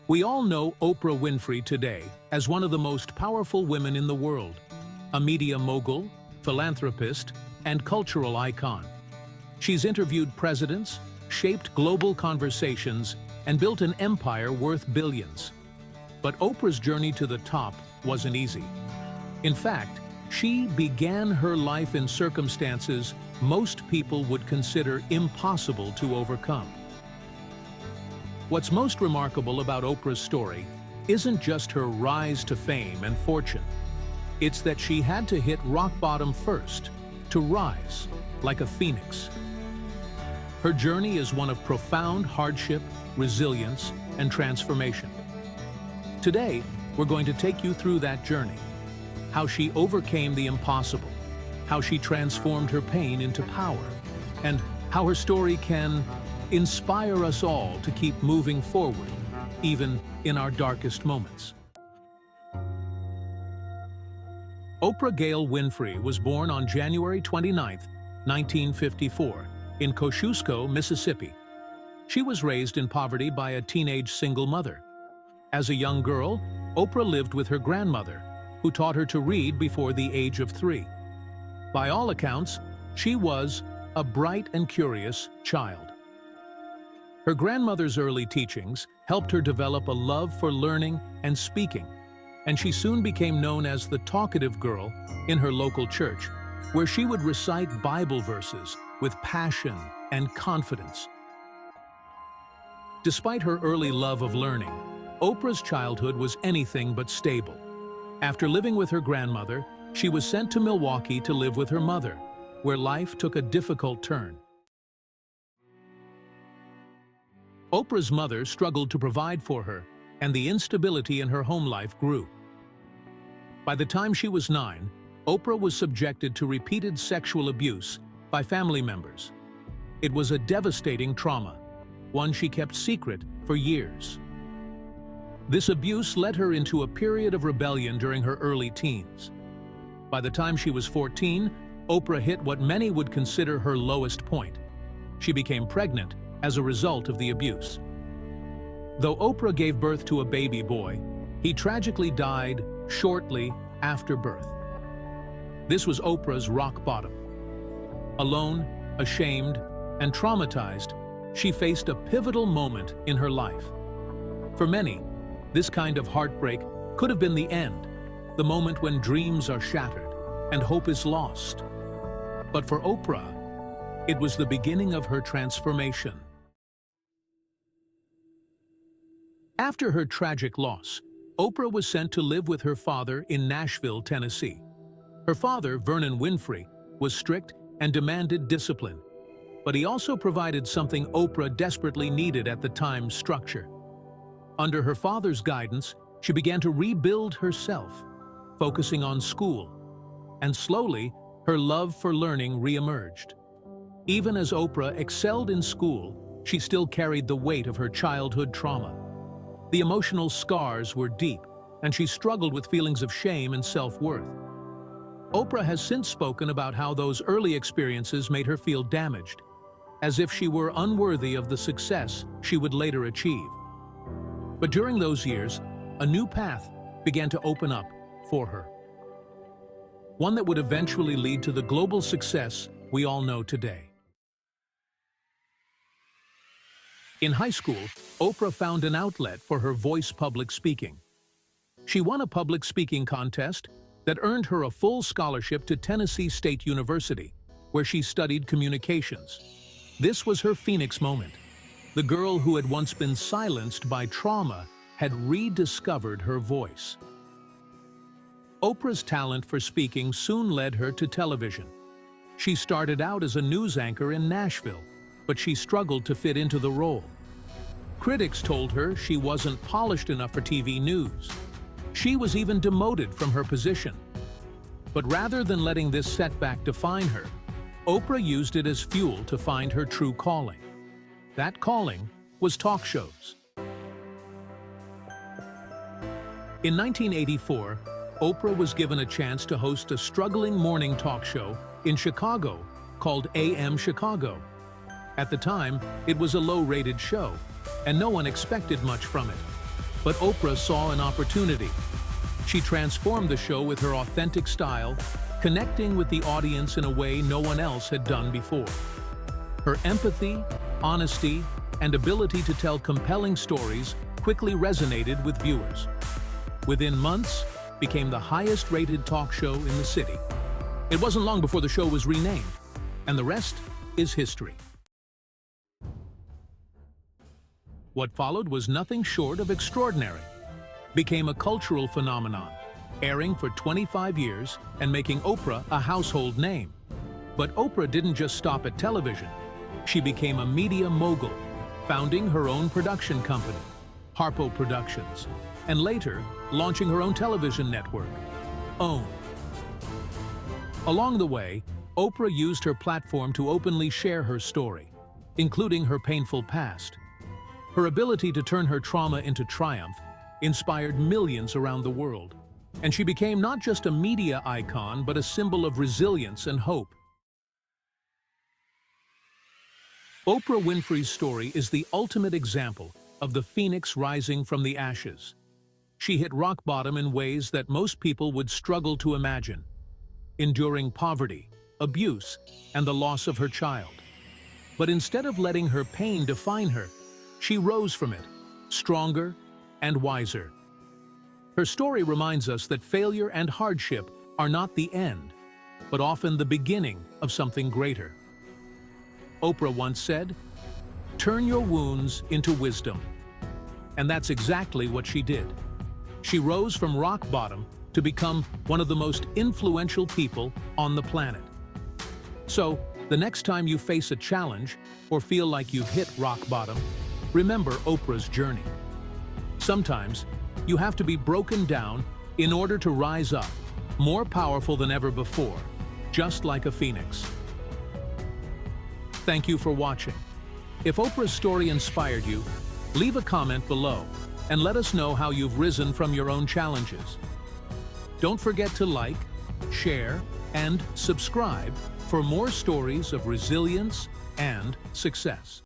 We all know Oprah Winfrey today as one of the most powerful women in the world, a media mogul, philanthropist, and cultural icon. She's interviewed presidents, shaped global conversations, and built an empire worth billions. But Oprah's journey to the top wasn't easy. In fact, she began her life in circumstances most people would consider impossible to overcome. What's most remarkable about Oprah's story isn't just her rise to fame and fortune. It's that she had to hit rock bottom first, to rise like a phoenix. Her journey is one of profound hardship, resilience, and transformation. Today, we're going to take you through that journey, how she overcame the impossible, how she transformed her pain into power, and how her story can inspire us all to keep moving forward, even in our darkest moments. Oprah Gail Winfrey was born on January 29, 1954, in Kosciuszko, Mississippi. She was raised in poverty by a teenage single mother. As a young girl, Oprah lived with her grandmother, who taught her to read before the age of 3. By all accounts, she was a bright and curious child. Her grandmother's early teachings helped her develop a love for learning and speaking, and she soon became known as the talkative girl in her local church, where she would recite Bible verses with passion and confidence. Despite her early love of learning, Oprah's childhood was anything but stable. After living with her grandmother, she was sent to Milwaukee to live with her mother, where life took a difficult turn. Oprah's mother struggled to provide for her, and the instability in her home life grew. By the time she was 9, Oprah was subjected to repeated sexual abuse by family members. It was a devastating trauma, one she kept secret for years. This abuse led her into a period of rebellion during her early teens. By the time she was 14, Oprah hit what many would consider her lowest point. She became pregnant as a result of the abuse. Though Oprah gave birth to a baby boy, he tragically died shortly after birth. This was Oprah's rock bottom. Alone, ashamed, and traumatized, she faced a pivotal moment in her life. For many, this kind of heartbreak could have been the end, the moment when dreams are shattered and hope is lost. But for Oprah, it was the beginning of her transformation. After her tragic loss, Oprah was sent to live with her father in Nashville, Tennessee. Her father, Vernon Winfrey, was strict and demanded discipline, but he also provided something Oprah desperately needed at the time: structure. Under her father's guidance, she began to rebuild herself, focusing on school, and slowly, her love for learning re-emerged. Even as Oprah excelled in school, she still carried the weight of her childhood trauma. The emotional scars were deep, and she struggled with feelings of shame and self-worth. Oprah has since spoken about how those early experiences made her feel damaged, as if she were unworthy of the success she would later achieve. But during those years, a new path began to open up for her. One that would eventually lead to the global success we all know today. In high school, Oprah found an outlet for her voice public speaking. She won a public speaking contest that earned her a full scholarship to Tennessee State University, where she studied communications. This was her Phoenix moment. The girl who had once been silenced by trauma had rediscovered her voice. Oprah's talent for speaking soon led her to television. She started out as a news anchor in Nashville, but she struggled to fit into the role. Critics told her she wasn't polished enough for TV news. She was even demoted from her position. But rather than letting this setback define her, Oprah used it as fuel to find her true calling. That calling was talk shows. In 1984, Oprah was given a chance to host a struggling morning talk show in Chicago called AM Chicago. At the time, it was a low-rated show, and no one expected much from it. But Oprah saw an opportunity. She transformed the show with her authentic style, connecting with the audience in a way no one else had done before. Her empathy, honesty, and ability to tell compelling stories quickly resonated with viewers. Within months, became the highest-rated talk show in the city. It wasn't long before the show was renamed, and the rest is history. What followed was nothing short of extraordinary. Became a cultural phenomenon, airing for 25 years and making Oprah a household name. But Oprah didn't just stop at television. She became a media mogul, founding her own production company, Harpo Productions, and later launching her own television network, OWN. Along the way, Oprah used her platform to openly share her story, including her painful past. Her ability to turn her trauma into triumph inspired millions around the world, and she became not just a media icon but a symbol of resilience and hope. Oprah Winfrey's story is the ultimate example of the phoenix rising from the ashes. She hit rock bottom in ways that most people would struggle to imagine, enduring poverty, abuse, and the loss of her child. But instead of letting her pain define her, she rose from it, stronger and wiser. Her story reminds us that failure and hardship are not the end, but often the beginning of something greater. Oprah once said, "Turn your wounds into wisdom." And that's exactly what she did. She rose from rock bottom to become one of the most influential people on the planet. So, the next time you face a challenge or feel like you've hit rock bottom, remember Oprah's journey. Sometimes, you have to be broken down in order to rise up, more powerful than ever before, just like a phoenix. Thank you for watching. If Oprah's story inspired you, leave a comment below and let us know how you've risen from your own challenges. Don't forget to like, share, and subscribe for more stories of resilience and success.